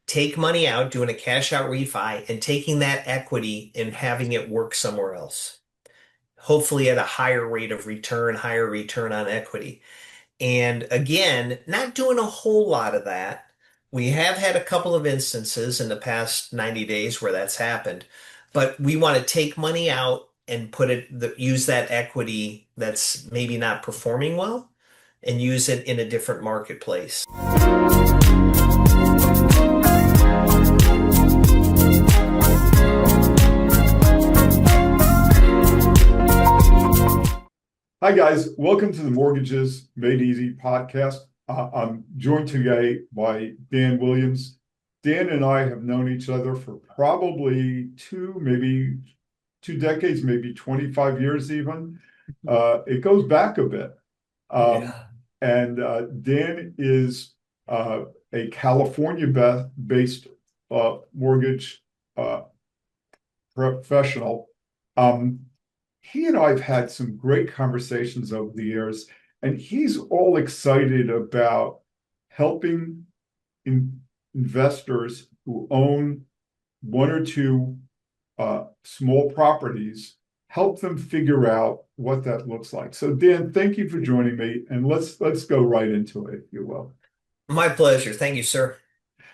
take money out, doing a cash out refi, and taking that equity and having it work somewhere else, hopefully at a higher rate of return, higher return on equity. And again, not doing a whole lot of that. We have had a couple of instances in the past 90 days where that's happened, but we want to take money out and use that equity that's maybe not performing well and use it in a different marketplace. Hi, guys. Welcome to the Mortgages Made Easy podcast. I'm joined today by Dan Williams. Dan and I have known each other for probably maybe 2 decades, maybe 25 years even. It goes back a bit. Um, Yeah. and Dan is a California-based mortgage uh, professional. Um, he and I have had some great conversations over the years, and he's all excited about helping investors who own one or two small properties, help them figure out what that looks like. So, Dan, thank you for joining me, and let's go right into it, if you will. My pleasure. Thank you, sir.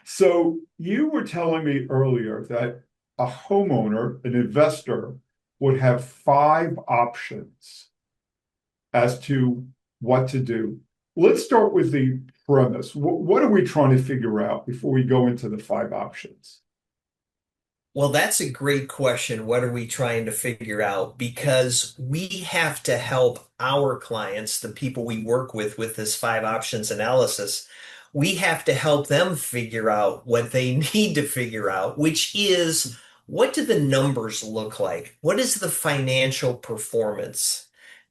So, you were telling me earlier that a homeowner, an investor, would have five options as to what to do. Let's start with the premise. What are we trying to figure out before we go into the five options? Well, that's a great question. What are we trying to figure out? Because we have to help our clients, the people we work with this five options analysis. We have to help them figure out what they need to figure out, which is what do the numbers look like? What is the financial performance?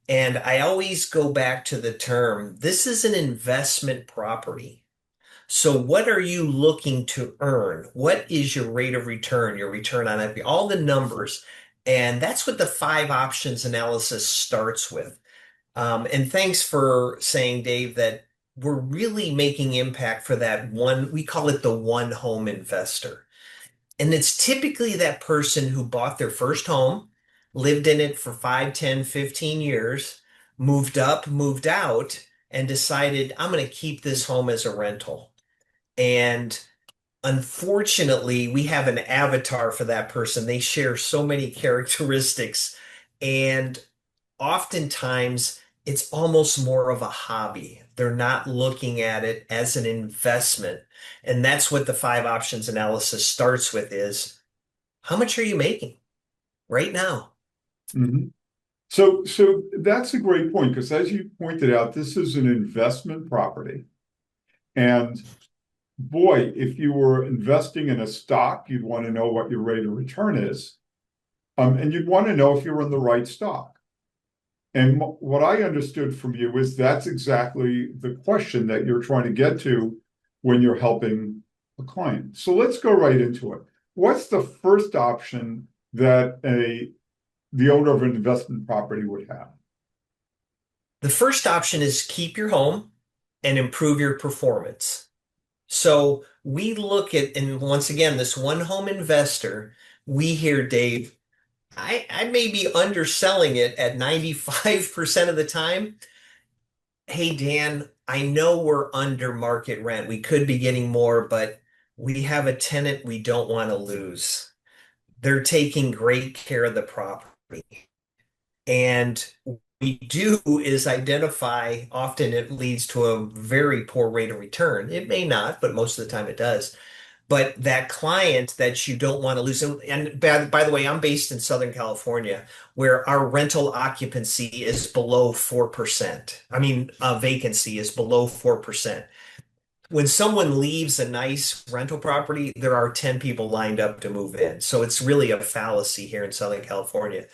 And I always go back to the term, this is an investment property. So what are you looking to earn? What is your rate of return, your return on equity, all the numbers. And that's what the five options analysis starts with. And thanks for saying, Dave, that we're really making impact for that one. We call it the one home investor. And it's typically that person who bought their first home, lived in it for 5, 10, 15 years, moved up, moved out, and decided, I'm going to keep this home as a rental. And unfortunately, we have an avatar for that person. They share so many characteristics, and oftentimes it's almost more of a hobby. They're not looking at it as an investment. And that's what the five options analysis starts with is how much are you making right now? Mhm. So that's a great point because, as you pointed out, this is an investment property. And boy, if you were investing in a stock, you'd want to know what your rate of return is. And you'd want to know if you're in the right stock. And what I understood from you is that's exactly the question that you're trying to get to when you're helping a client. So let's go right into it. What's the first option that the owner of an investment property would have? The first option is keep your home and improve your performance. So we look at, and once again, this one home investor, we hear, Dave, I may be underselling it at 95% of the time. Hey, Dan, I know we're under market rent. We could be getting more, but we have a tenant we don't want to lose. They're taking great care of the property. And we do is identify, often it leads to a very poor rate of return. It may not, but most of the time it does. But that client that you don't want to lose, and by the way, I'm based in Southern California, where our rental occupancy is below 4%. I mean, vacancy is below 4%. When someone leaves a nice rental property, there are 10 people lined up to move in. So it's really a fallacy here in Southern California.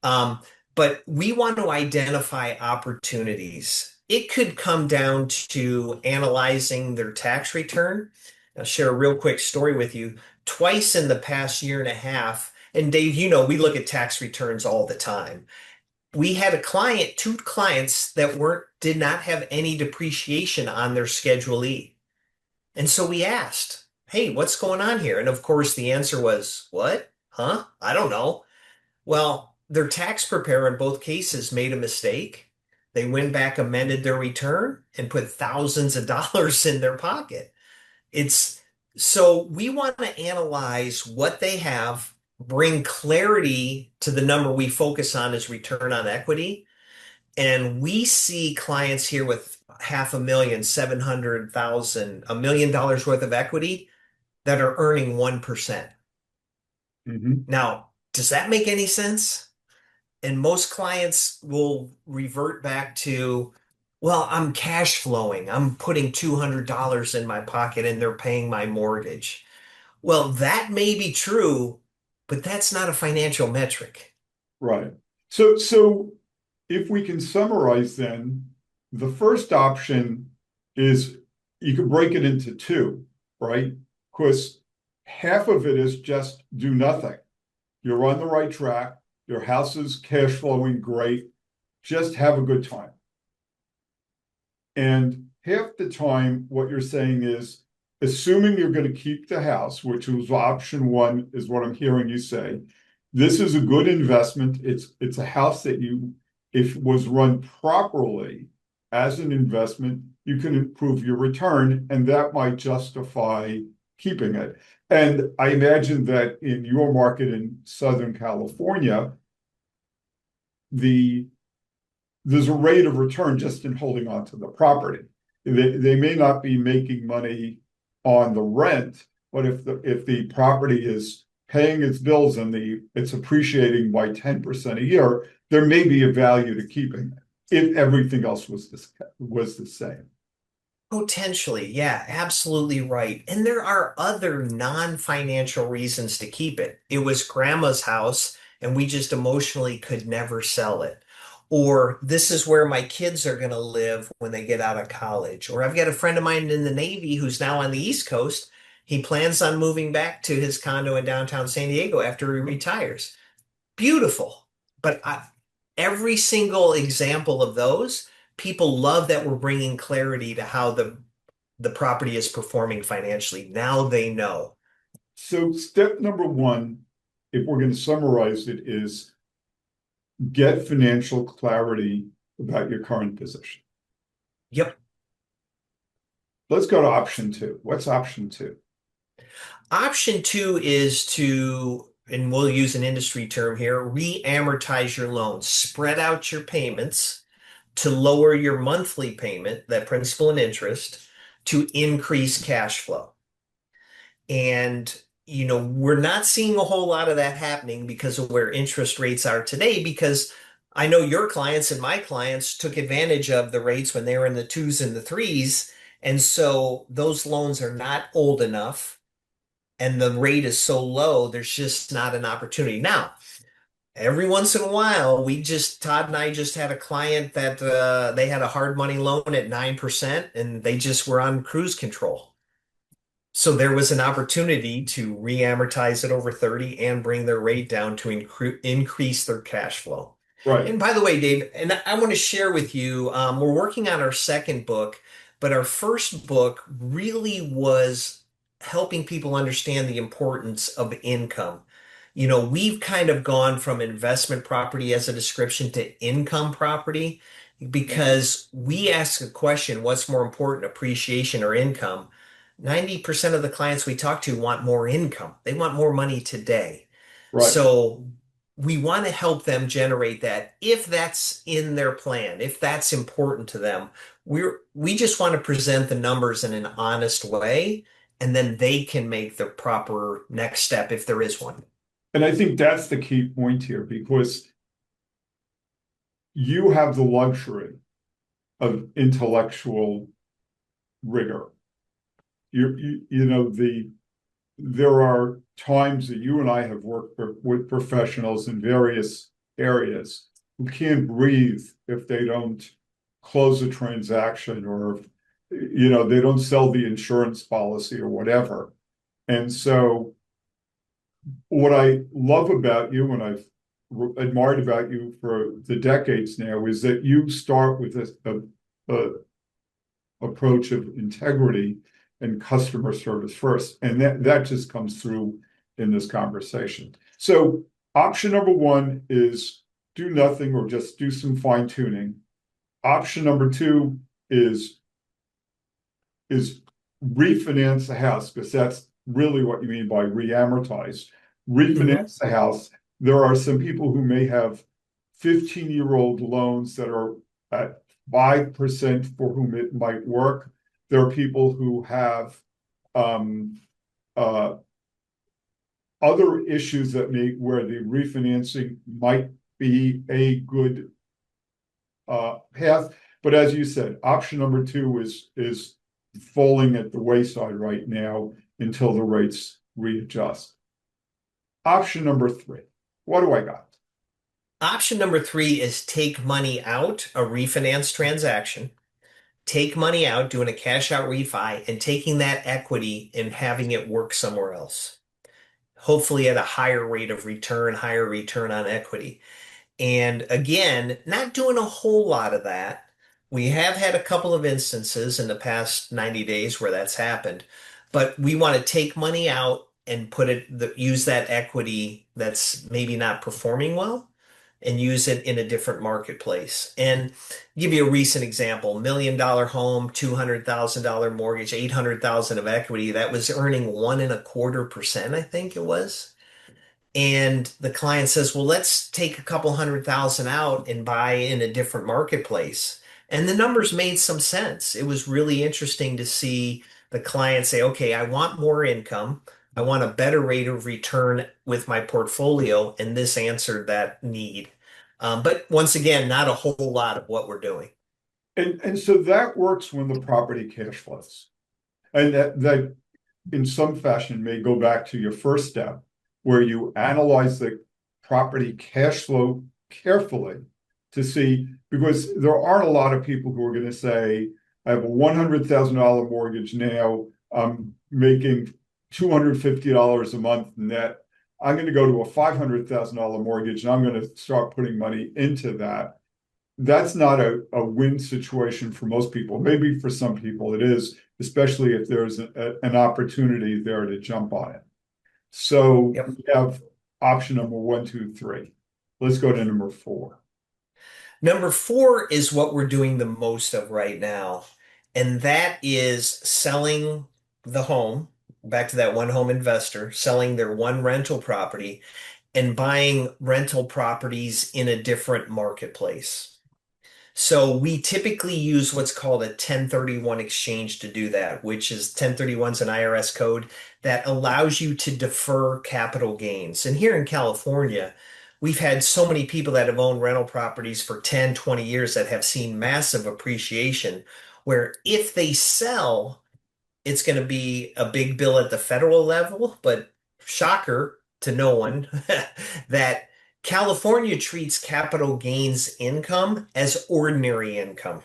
Um, but we want to identify opportunities. It could come down to analyzing their tax return. I'll share a real quick story with you. Twice in the past year and a half, and Dave, we look at tax returns all the time. We had two clients that did not have any depreciation on their Schedule E. And so we asked, hey, what's going on here? And of course, the answer was, what? Huh? I don't know. Well, their tax preparer in both cases made a mistake. They went back, amended their return, and put thousands of dollars in their pocket. It's so we want to analyze what they have, bring clarity to the number we focus on as return on equity. And we see clients here with half a million, 700,000, $1 million worth of equity that are earning 1%. Mhm. Now, does that make any sense? And most clients will revert back to, well, I'm cash flowing. I'm putting $200 in my pocket and they're paying my mortgage. Well, that may be true, but that's not a financial metric. Right. So if we can summarize then, the first option is you could break it into two, right? Because half of it is just do nothing. You're on the right track. Your house is cash flowing great. Just have a good time. And half the time, what you're saying is, assuming you're going to keep the house, which was option one, is what I'm hearing you say. This is a good investment. It's a house that you, if it was run properly as an investment, you can improve your return, and that might justify keeping it. And I imagine that in your market in Southern California, the there's a rate of return just in holding on to the property. They may not be making money on the rent, but if the property is paying its bills and it's appreciating by 10% a year, there may be a value to keeping it if everything else was the same. Potentially, yeah, absolutely right. And there are other non-financial reasons to keep it. It was grandma's house and we just emotionally could never sell it. Or this is where my kids are going to live when they get out of college. Or I've got a friend of mine in the Navy who's now on the East Coast. He plans on moving back to his condo in downtown San Diego after he retires. Beautiful. But every single example of those, people love that we're bringing clarity to how the property is performing financially. Now they know. So step number one, if we're going to summarize it, is get financial clarity about your current position. Yep. Let's go to option two. What's option two? Option two is to, and we'll use an industry term here, re-amortize your loans, spread out your payments to lower your monthly payment, that principal and interest, to increase cash flow. And, we're not seeing a whole lot of that happening because of where interest rates are today, because I know your clients and my clients took advantage of the rates when they were in the twos and the threes. And so those loans are not old enough and the rate is so low, there's just not an opportunity. Now, every once in a while, Todd and I just had a client that they had a hard money loan at 9% and they just were on cruise control. So there was an opportunity to re-amortize it over 30 and bring their rate down to increase their cash flow. Right. And by the way, Dave, and I want to share with you, we're working on our second book, but our first book really was helping people understand the importance of income. We've kind of gone from investment property as a description to income property because we ask a question, what's more important, appreciation or income? 90% of the clients we talk to want more income. They want more money today. Right. So we want to help them generate that if that's in their plan, if that's important to them. We just want to present the numbers in an honest way, and then they can make the proper next step if there is one. And I think that's the key point here because you have the luxury of intellectual rigor. There are times that you and I have worked with professionals in various areas who can't breathe if they don't close a transaction or they don't sell the insurance policy or whatever. And so what I love about you and I've admired about you for the decades now is that you start with a approach of integrity and customer service first. And that just comes through in this conversation. So option number one is do nothing or just do some fine tuning. Option number two is is refinance the house, because that's really what you mean by re-amortize. Mhm. Refinance the house. There are some people who may have 15-year-old loans that are at 5% for whom it might work. There are people who have um, uh, other issues that may where the refinancing might be a good path. But as you said, option number two is falling at the wayside right now until the rates readjust. Option number three. What do I got? Option number three is take money out, a refinance transaction. Take money out, doing a cash out refi, and taking that equity and having it work somewhere else. Hopefully at a higher rate of return, higher return on equity. And again, not doing a whole lot of that. We have had a couple of instances in the past 90 days where that's happened, but we want to take money out and use that equity that's maybe not performing well and use it in a different marketplace. And give you a recent example, $1 million home, $200,000 mortgage, 800,000 of equity that was earning 1.25%, I think it was. And the client says, well, let's take a couple 100,000 out and buy in a different marketplace. And the numbers made some sense. It was really interesting to see the client say, okay, I want more income. I want a better rate of return with my portfolio. And this answered that need. But once again, not a whole lot of what we're doing. And so that works when the property cash flows. And that in some fashion may go back to your first step, where you analyze the property cash flow carefully to see, because there aren't a lot of people who are going to say, I have a $100,000 mortgage now, I'm making $250 a month net. I'm going to go to a $500,000 mortgage and I'm going to start putting money into that. That's not a win situation for most people. Maybe for some people it is, especially if there's an opportunity there to jump on it. So Yep. we have option number one, two, three. Let's go to number four. Number four is what we're doing the most of right now, and that is selling the home. Back to that one home investor, selling their one rental property and buying rental properties in a different marketplace. So we typically use what's called a 1031 exchange to do that, which is 1031 is an IRS code that allows you to defer capital gains. And here in California, we've had so many people that have owned rental properties for 10, 20 years that have seen massive appreciation, where if they sell, it's going to be a big bill at the federal level, but shocker to no one that California treats capital gains income as ordinary income.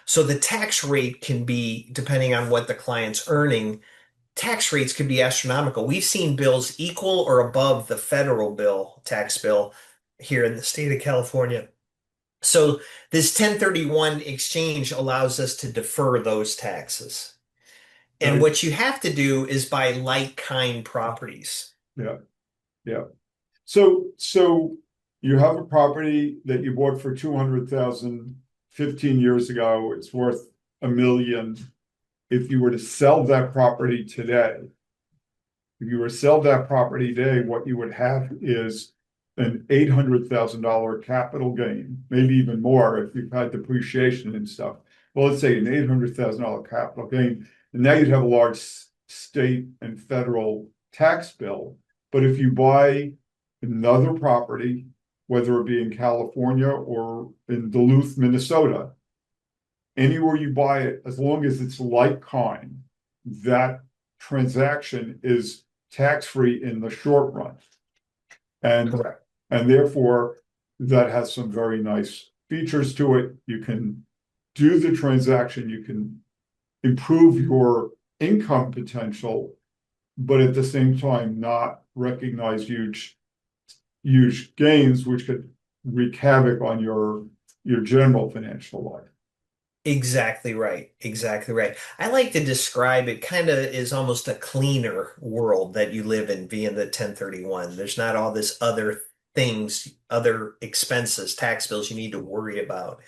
So the tax rate can be, depending on what the client's earning, tax rates could be astronomical. We've seen bills equal or above the federal tax bill here in the state of California. So this 1031 exchange allows us to defer those taxes. And Right? what you have to do is buy like kind properties. Yeah, yeah. So you have a property that you bought for 200,000 15 years ago. It's worth a million. If you were to sell that property today, if you were to sell that property today, what you would have is an $800,000 capital gain, maybe even more if you've had depreciation and stuff. Well, let's say an $800,000 capital gain, and now you'd have a large state and federal tax bill. But if you buy another property, whether it be in California or in Duluth, Minnesota, anywhere you buy it, as long as it's like kind, that transaction is tax-free in the short run. And Correct. and therefore that has some very nice features to it. You can do the transaction, you can improve your income potential, but at the same time not recognize huge gains, which could wreak havoc on your general financial life. Exactly right. Exactly right. I like to describe it kind of is almost a cleaner world that you live in via the 1031. There's not all this other things, other expenses, tax bills you need to worry about.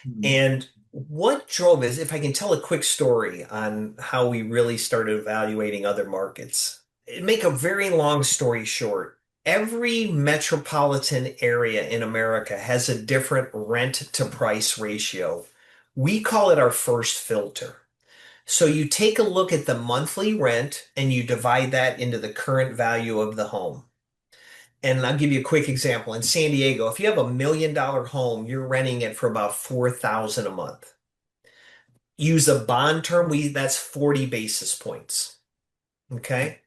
Mhm. And what drove is if I can tell a quick story on how we really started evaluating other markets. Make a very long story short. Every metropolitan area in America has a different rent to price ratio. We call it our first filter. So you take a look at the monthly rent and you divide that into the current value of the home. And I'll give you a quick example. In San Diego, if you have $1 million home, you're renting it for about 4,000 a month. Use a bond term, we that's 40 basis points. Okay.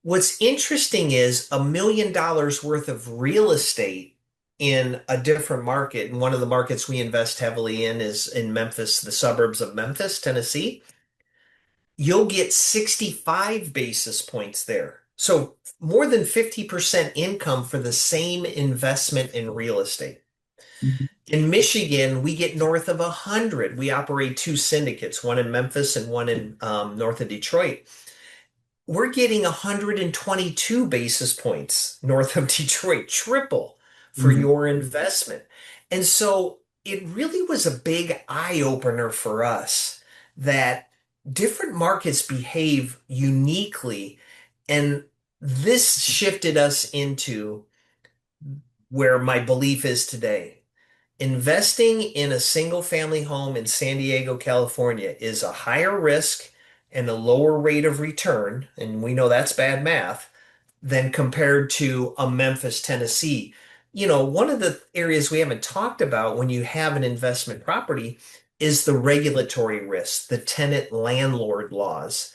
What's interesting is $1 million worth of real estate in a different market. And one of the markets we invest heavily in is in Memphis, the suburbs of Memphis, Tennessee. You'll get 65 basis points there. So more than 50% income for the same investment in real estate. Mhm. In Michigan, we get north of 100. We operate two syndicates, one in Memphis and one in north of Detroit. We're getting 122 basis points north of Detroit, triple for Mhm. your investment. And so it really was a big eye opener for us that different markets behave uniquely. And this shifted us into where my belief is today. Investing in a single family home in San Diego, California is a higher risk and a lower rate of return, and we know that's bad math, than compared to a Memphis, Tennessee. One of the areas we haven't talked about when you have an investment property is the regulatory risk, the tenant landlord laws.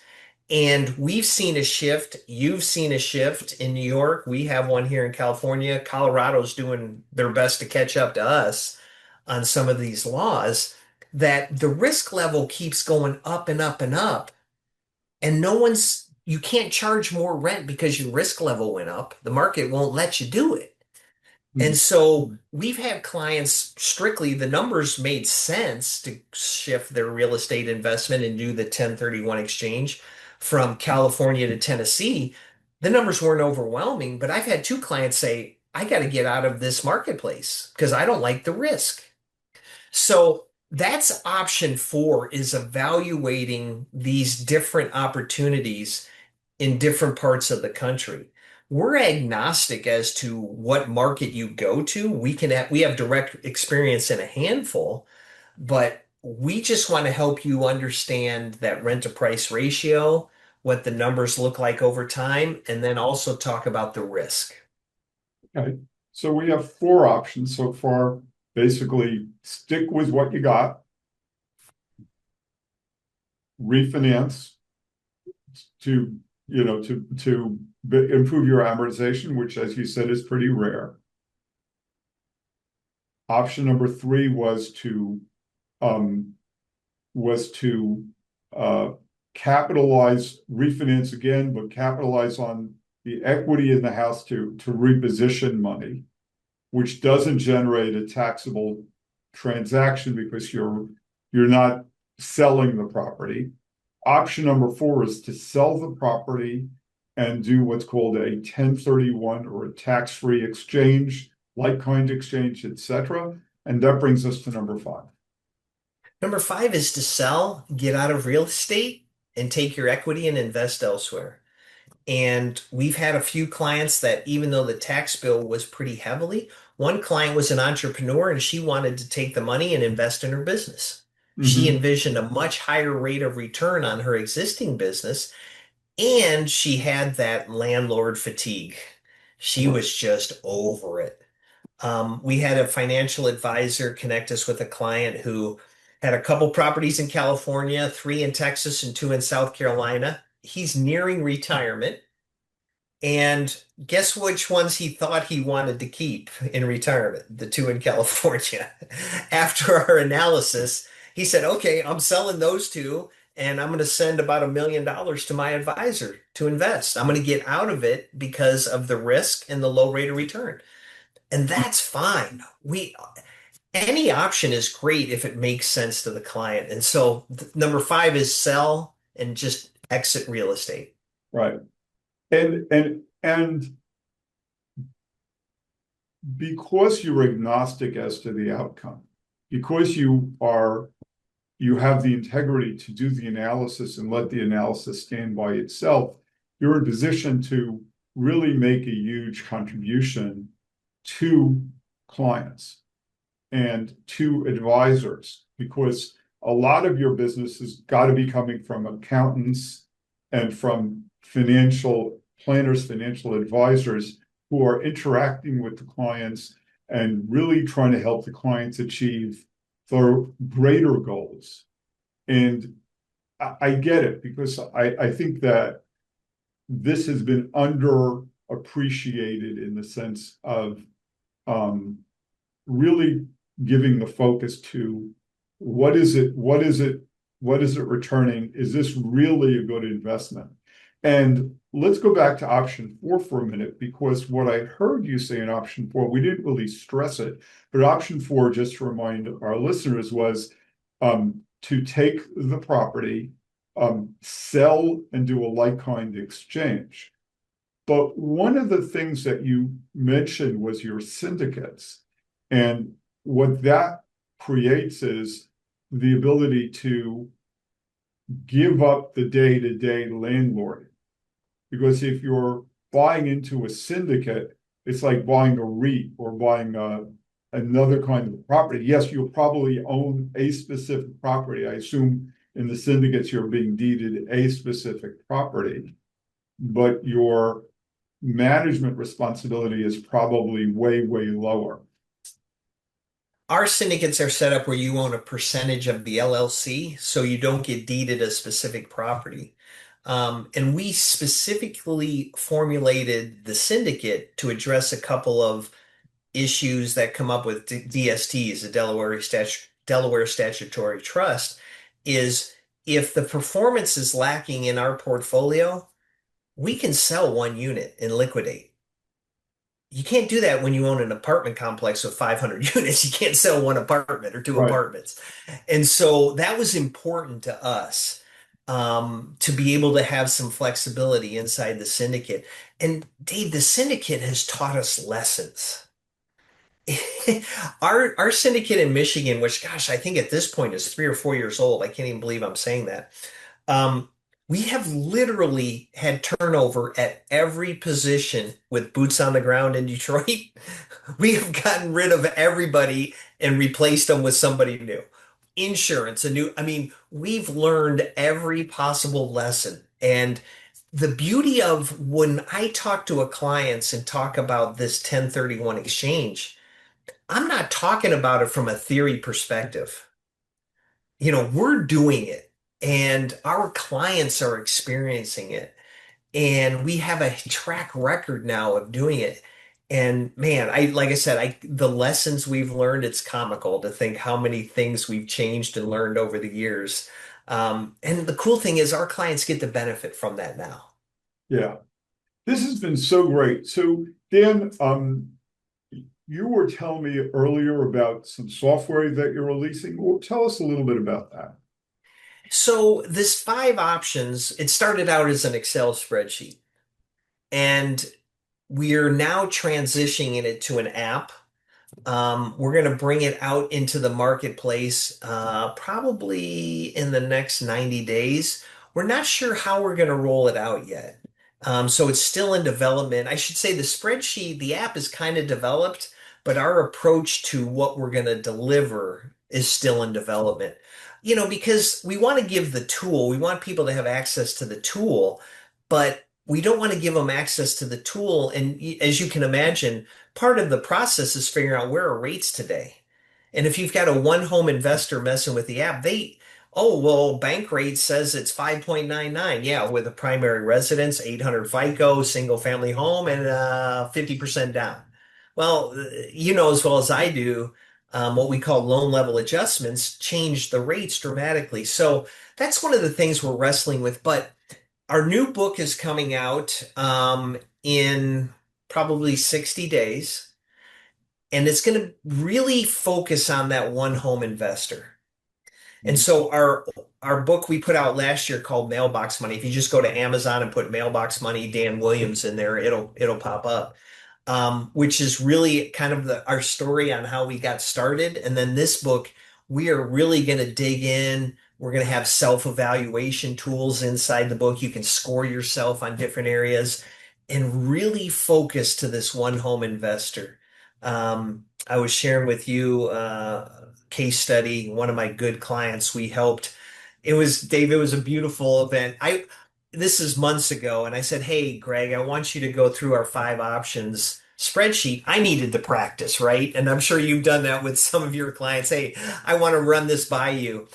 And we've seen a shift. You've seen a shift in New York. We have one here in California. Colorado's doing their best to catch up to us on some of these laws, that the risk level keeps going up and up and up. And you can't charge more rent because your risk level went up. The market won't let you do it. And Mhm. so we've had clients strictly, the numbers made sense to shift their real estate investment and do the 1031 exchange from California to Tennessee. The numbers weren't overwhelming, but I've had two clients say, I got to get out of this marketplace because I don't like the risk. So that's option four is evaluating these different opportunities in different parts of the country. We're agnostic as to what market you go to. We have direct experience in a handful, but we just want to help you understand that rent to price ratio, what the numbers look like over time, and then also talk about the risk. Okay, so we have four options so far. Basically, stick with what you got, refinance to, improve your amortization, which, as you said, is pretty rare. Option number three um, was to uh, refinance again, but capitalize on the equity in the house to reposition money, which doesn't generate a taxable transaction because you're not selling the property. Option number four is to sell the property and do what's called a 1031 or a tax-free exchange, like-kind exchange, etc. And that brings us to number five. Number five is to sell, get out of real estate, and take your equity and invest elsewhere. And we've had a few clients that, even though the tax bill was pretty heavily, one client was an entrepreneur and she wanted to take the money and invest in her business. She Mhm. envisioned a much higher rate of return on her existing business, and she had that landlord fatigue. She Right. was just over it. We had a financial advisor connect us with a client who had a couple properties in California, three in Texas, and two in South Carolina. He's nearing retirement. And guess which ones he thought he wanted to keep in retirement? The two in California. After our analysis, he said, okay, I'm selling those two and I'm going to send about $1 million to my advisor to invest. I'm going to get out of it because of the risk and the low rate of return. And that's fine. any option is great if it makes sense to the client. And so number five is sell and just exit real estate. Right. And because you're agnostic as to the outcome, because you have the integrity to do the analysis and let the analysis stand by itself, you're in a position to really make a huge contribution to clients and to advisors, because a lot of your business has got to be coming from accountants and from financial planners, financial advisors who are interacting with the clients and really trying to help the clients achieve their greater goals. And I get it, because I think that this has been underappreciated in the sense of um, really giving the focus to what is it returning? Is this really a good investment? And let's go back to option four for a minute, because what I heard you say in option four, we didn't really stress it, but option four, just to remind our listeners, was to take the property, sell and do a like-kind exchange. But one of the things that you mentioned was your syndicates. And what that creates is the ability to give up the day-to-day landlord. Because if you're buying into a syndicate, it's like buying a REIT or buying another kind of property. Yes, you'll probably own a specific property. I assume in the syndicates you're being deeded a specific property, but your management responsibility is probably way, way lower. Our syndicates are set up where you own a percentage of the LLC, so you don't get deeded a specific property. And we specifically formulated the syndicate to address a couple of issues that come up with DSTs, the Delaware Statutory Trust, is if the performance is lacking in our portfolio, we can sell one unit and liquidate. You can't do that when you own an apartment complex with 500 units. You can't sell one apartment or two Right. apartments. And so that was important to us, to be able to have some flexibility inside the syndicate. And Dave, the syndicate has taught us lessons. Our syndicate in Michigan, which gosh, I think at this point is 3 or 4 years old. I can't even believe I'm saying that. Um, we have literally had turnover at every position with boots on the ground in Detroit. We have gotten rid of everybody and replaced them with somebody new. Insurance, I mean, we've learned every possible lesson. And the beauty of when I talk to a clients and talk about this 1031 exchange, I'm not talking about it from a theory perspective. We're doing it and our clients are experiencing it. And we have a track record now of doing it. And man, like I said, the lessons we've learned, it's comical to think how many things we've changed and learned over the years. And the cool thing is our clients get the benefit from that now. Yeah. This has been so great. So, Dan, you were telling me earlier about some software that you're releasing. Well, tell us a little bit about that. So this five options, it started out as an Excel spreadsheet. And we are now transitioning it to an app. We're going to bring it out into the marketplace probably in the next 90 days. We're not sure how we're going to roll it out yet. So it's still in development. I should say the spreadsheet, the app is kind of developed, but our approach to what we're going to deliver is still in development. Because we want to give the tool, we want people to have access to the tool, but we don't want to give them access to the tool. And as you can imagine, part of the process is figuring out where are rates today. And if you've got a one home investor messing with the app, oh, well, bank rate says it's 5.99. Yeah, with a primary residence, 800 FICO, single family home, and 50% down. Well, you know as well as I do, what we call loan level adjustments change the rates dramatically. So that's one of the things we're wrestling with. But our new book is coming out in probably 60 days. and it's going to really focus on that one home investor. And so our book we put out last year called Mailbox Money. If you just go to Amazon and put Mailbox Money Dan Williams in there, it'll pop up. Which is really kind of our story on how we got started. And then this book, we are really going to dig in. We're going to have self-evaluation tools inside the book. You can score yourself on different areas and really focus to this one home investor. I was sharing with you case study, one of my good clients we helped. It was Dave, it was a beautiful event. This is months ago, and I said, "Hey, Greg, I want you to go through our five options spreadsheet." I needed to practice, right? And I'm sure you've done that with some of your clients. Hey, I want to run this by you.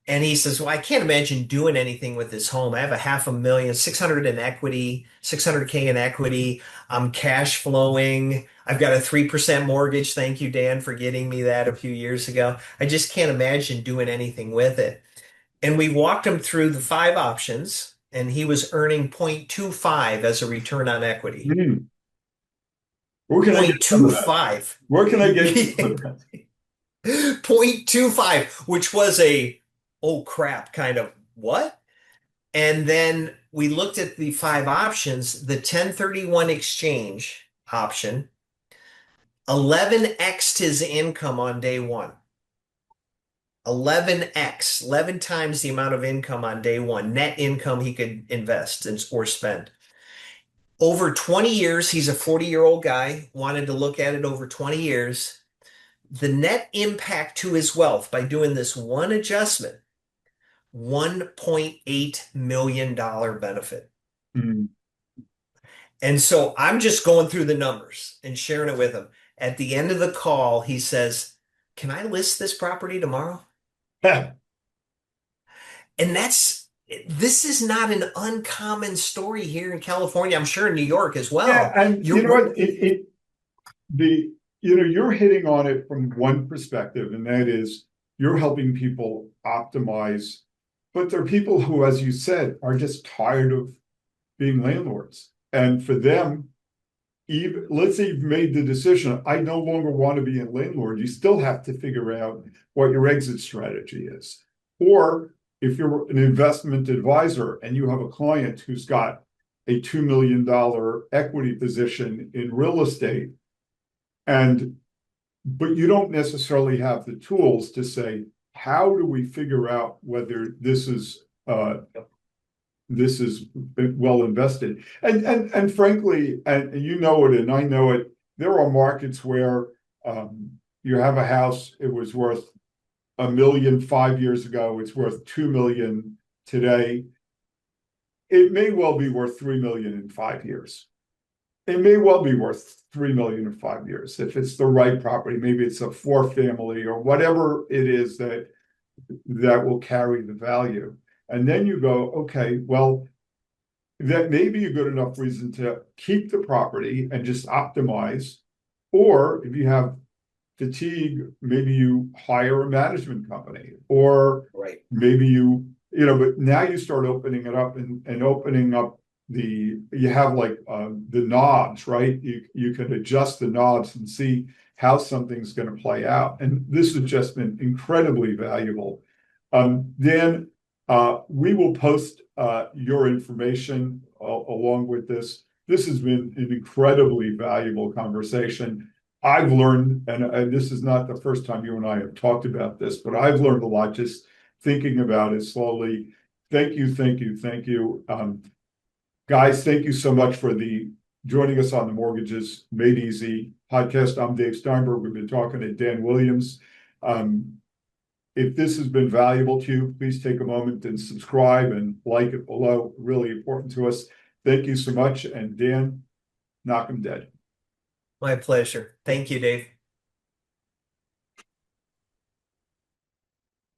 And he says, "Well, I can't imagine doing anything with this home. I have a half a million, 600 in equity, 600K in equity. I'm cash flowing. I've got a 3% mortgage. Thank you, Dan, for getting me that a few years ago. I just can't imagine doing anything with it." And we walked him through the five options, and he was earning 0.25 as a return on equity. Hmm. Where can I get some of that? 0.25. Where can I get some of that? 0.25, which was oh crap, kind of what? And then we looked at the five options, the 1031 exchange option, 11x his income on day one. 11x, 11 times the amount of income on day one, net income he could invest or spend. Over 20 years, he's a 40-year-old guy, wanted to look at it over 20 years. The net impact to his wealth by doing this one adjustment, $1.8 million benefit. Hmm. And so I'm just going through the numbers and sharing it with him. At the end of the call, he says, "Can I list this property tomorrow?" And this is not an uncommon story here in California. I'm sure in New York as Yeah, well. and you You're know what? The you're hitting on it from one perspective, and that is you're helping people optimize, but there are people who, as you said, are just tired of being landlords. And for them, even let's say you've made the decision, I no longer want to be a landlord, you still have to figure out what your exit strategy is. Or if you're an investment advisor and you have a client who's got a $2 million equity position in real estate, and but you don't necessarily have the tools to say, how do we figure out whether this is well invested? And frankly, and you know it, and I know it, there are markets where you have a house, it was worth $1 million 5 years ago, it's worth $2 million today. It may well be worth $3 million in 5 years. It may well be worth $3 million in 5 years if it's the right property. Maybe it's a four family or whatever it is that will carry the value. And then you go, okay, well, that may be a good enough reason to keep the property and just optimize. Or if you have fatigue, maybe you hire a management company, or right. maybe but now you start opening it up and opening up you have like the knobs, right? You can adjust the knobs and see how something's going to play out. And this has just been incredibly valuable. Dan, we will post your information along with this. This has been an incredibly valuable conversation. I've learned, and this is not the first time you and I have talked about this, but I've learned a lot just thinking about it slowly. Thank you, thank you, thank you. Guys, thank you so much for joining us on the Mortgages Made Easy podcast. I'm Dave Steinberg. We've been talking to Dan Williams. If this has been valuable to you, please take a moment and subscribe and like it below. Really important to us. Thank you so much. And Dan, knock 'em dead. My pleasure. Thank you, Dave.